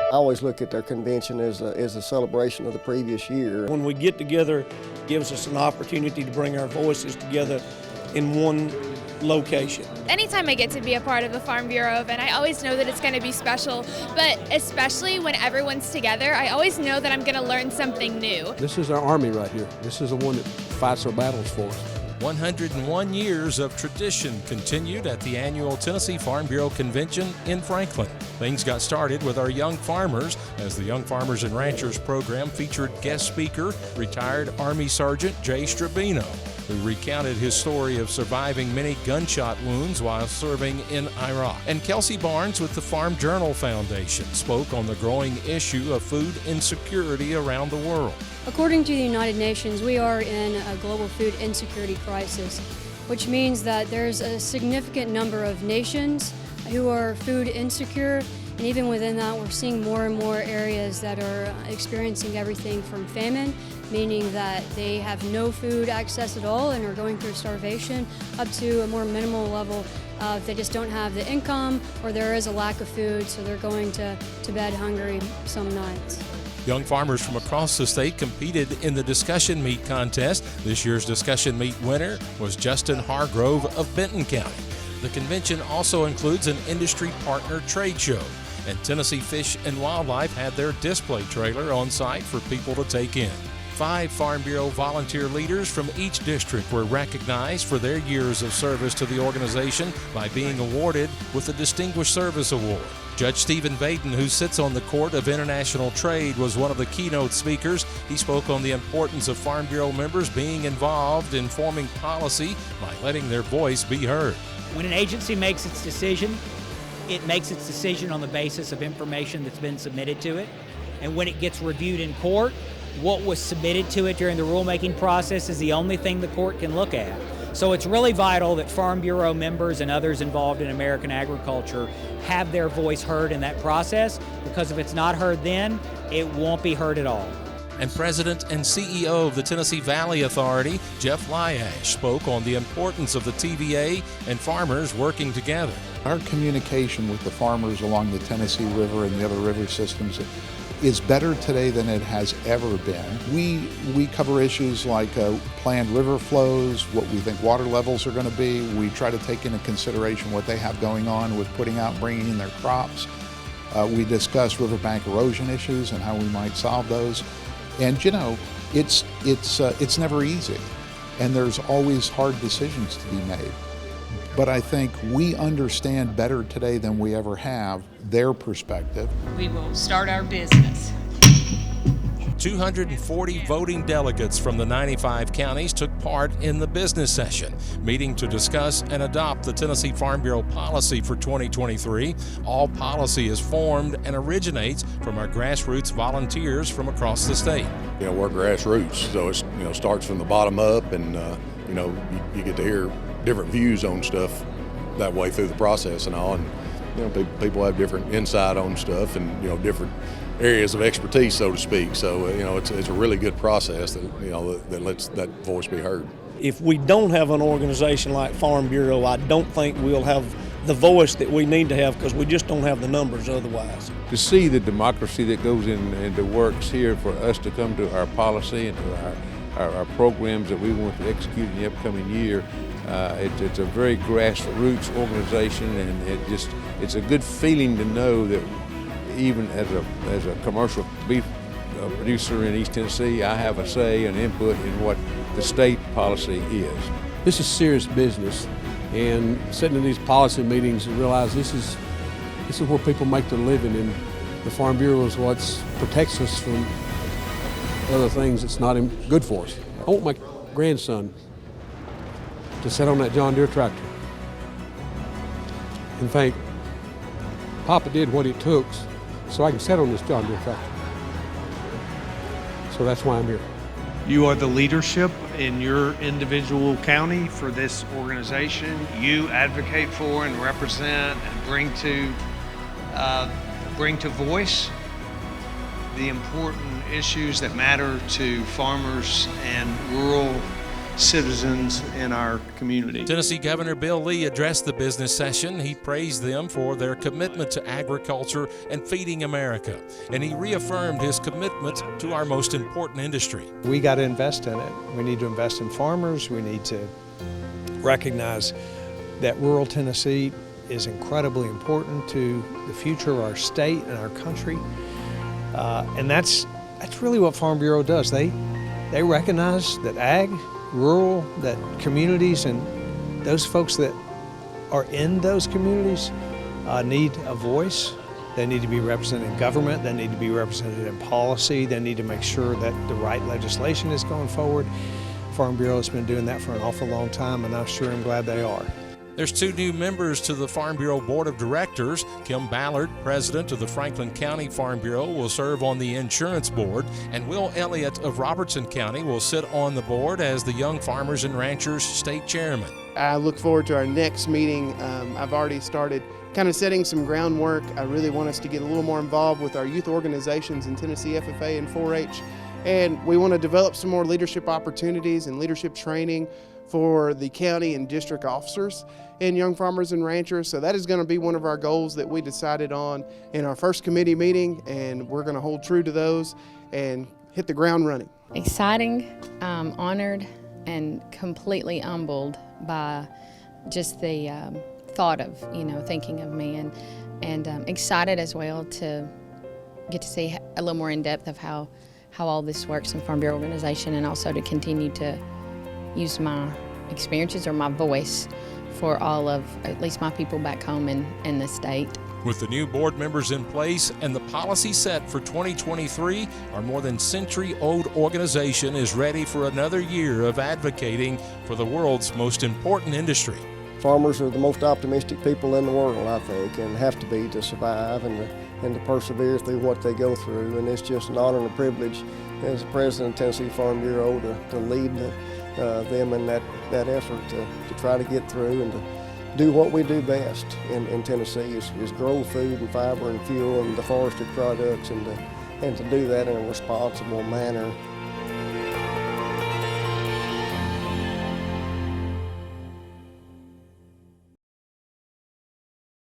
I always look at their convention as a celebration of the previous year. When we get together, it gives us an opportunity to bring our voices together in one location. Anytime I get to be a part of a Farm Bureau event, I always know that it's going to be special, but especially when everyone's together, I always know that I'm going to learn something new. This is our Army right here. This is the one that fights our battles for us. 101 years of tradition continued at the annual Tennessee Farm Bureau Convention in Franklin. Things got started with our Young Farmers, as the Young Farmers and Ranchers program featured guest speaker, retired Army Sergeant Jay Strabino, who recounted his story of surviving many gunshot wounds while serving in Iraq. And Kelsey Barnes with the Farm Journal Foundation spoke on the growing issue of food insecurity around the world. According to the United Nations, we are in a global food insecurity crisis, which means that there's a significant number of nations who are food insecure, and even within that, we're seeing more and more areas that are experiencing everything from famine, meaning that they have no food access at all and are going through starvation, up to a more minimal level of they just don't have the income, or there is a lack of food, so they're going to bed hungry some nights. Young farmers from across the state competed in the discussion meat contest. This year's discussion meat winner was Justin Hargrove of Benton County. The convention also includes an industry partner trade show, and Tennessee Fish and Wildlife had their display trailer on site for people to take in. 5 Farm Bureau volunteer leaders from each district were recognized for their years of service to the organization by being awarded with the Distinguished Service Award. Judge Stephen Baden, who sits on the Court of International Trade, was one of the keynote speakers. He spoke on the importance of Farm Bureau members being involved in forming policy by letting their voice be heard. When an agency makes its decision, it makes its decision on the basis of information that's been submitted to it. And when it gets reviewed in court, what was submitted to it during the rulemaking process is the only thing the court can look at. So it's really vital that Farm Bureau members and others involved in American agriculture have their voice heard in that process, because if it's not heard then, it won't be heard at all. And President and CEO of the Tennessee Valley Authority, Jeff Lyash, spoke on the importance of the TVA and farmers working together. Our communication with the farmers along the Tennessee River and the other river systems is better today than it has ever been. We cover issues like planned river flows, what we think water levels are going to be. We try to take into consideration what they have going on with putting out and bringing in their crops. We discuss riverbank erosion issues and how we might solve those. And you know, it's never easy, and there's always hard decisions to be made. But I think we understand better today than we ever have their perspective. We will start our business. 240 voting delegates from the 95 counties took part in the business session, meeting to discuss and adopt the Tennessee Farm Bureau policy for 2023. All policy is formed and originates from our grassroots volunteers from across the state. You know, we're grassroots, so it's, you know, starts from the bottom up, and you know, you get to hear different views on stuff that way through the process and all. And you know, people have different insight on stuff, and you know, different areas of expertise, so to speak. So you know, it's a really good process that, you know, that lets that voice be heard. If we don't have an organization like Farm Bureau, I don't think we'll have the voice that we need to have, because we just don't have the numbers otherwise. To see the democracy that goes into works here for us to come to our policy and to our programs that we want to execute in the upcoming year, it's a very grassroots organization, and it's a good feeling to know that even as a commercial beef producer in East Tennessee, I have a say and input in what the state policy is. This is serious business, and sitting in these policy meetings and realize this is where people make their living, and the Farm Bureau is what protects us from other things that's not good for us. I want my grandson to sit on that John Deere tractor and think, Papa did what it took so I can sit on this John Deere tractor. So that's why I'm here. You are the leadership in your individual county for this organization. You advocate for and represent and bring to voice the important issues that matter to farmers and rural citizens in our community. Tennessee Governor Bill Lee addressed the business session. He praised them for their commitment to agriculture and feeding America, and he reaffirmed his commitment to our most important industry. We got to invest in it. We need to invest in farmers. We need to recognize that rural Tennessee is incredibly important to the future of our state and our country, and that's really what Farm Bureau does. They recognize that ag, rural, that communities and those folks that are in those communities need a voice. They need to be represented in government. They need to be represented in policy. They need to make sure that the right legislation is going forward. Farm Bureau has been doing that for an awful long time, and I sure am glad they are. There's 2 new members to the Farm Bureau Board of Directors. Kim Ballard, president of the Franklin County Farm Bureau, will serve on the Insurance Board, and Will Elliott of Robertson County will sit on the board as the Young Farmers and Ranchers State Chairman. I look forward to our next meeting. I've already started kind of setting some groundwork. I really want us to get a little more involved with our youth organizations in Tennessee FFA and 4-H, and we want to develop some more leadership opportunities and leadership training for the county and district officers and young farmers and ranchers. So that is going to be one of our goals that we decided on in our first committee meeting, and we're going to hold true to those and hit the ground running. Exciting, honored, and completely humbled by just the thought of, thinking of me, and excited as well to get to see a little more in depth of how all this works in Farm Bureau organization, and also to continue to use my experiences or my voice for all of at least my people back home in the state. With the new board members in place and the policy set for 2023, our more than century-old organization is ready for another year of advocating for the world's most important industry. Farmers are the most optimistic people in the world, I think, and have to be to survive and to persevere through what they go through. And it's just an honor and a privilege as the president of Tennessee Farm Bureau to lead them in that effort to try to get through and to do what we do best in Tennessee is grow food and fiber and fuel and the forestry products, and to do that in a responsible manner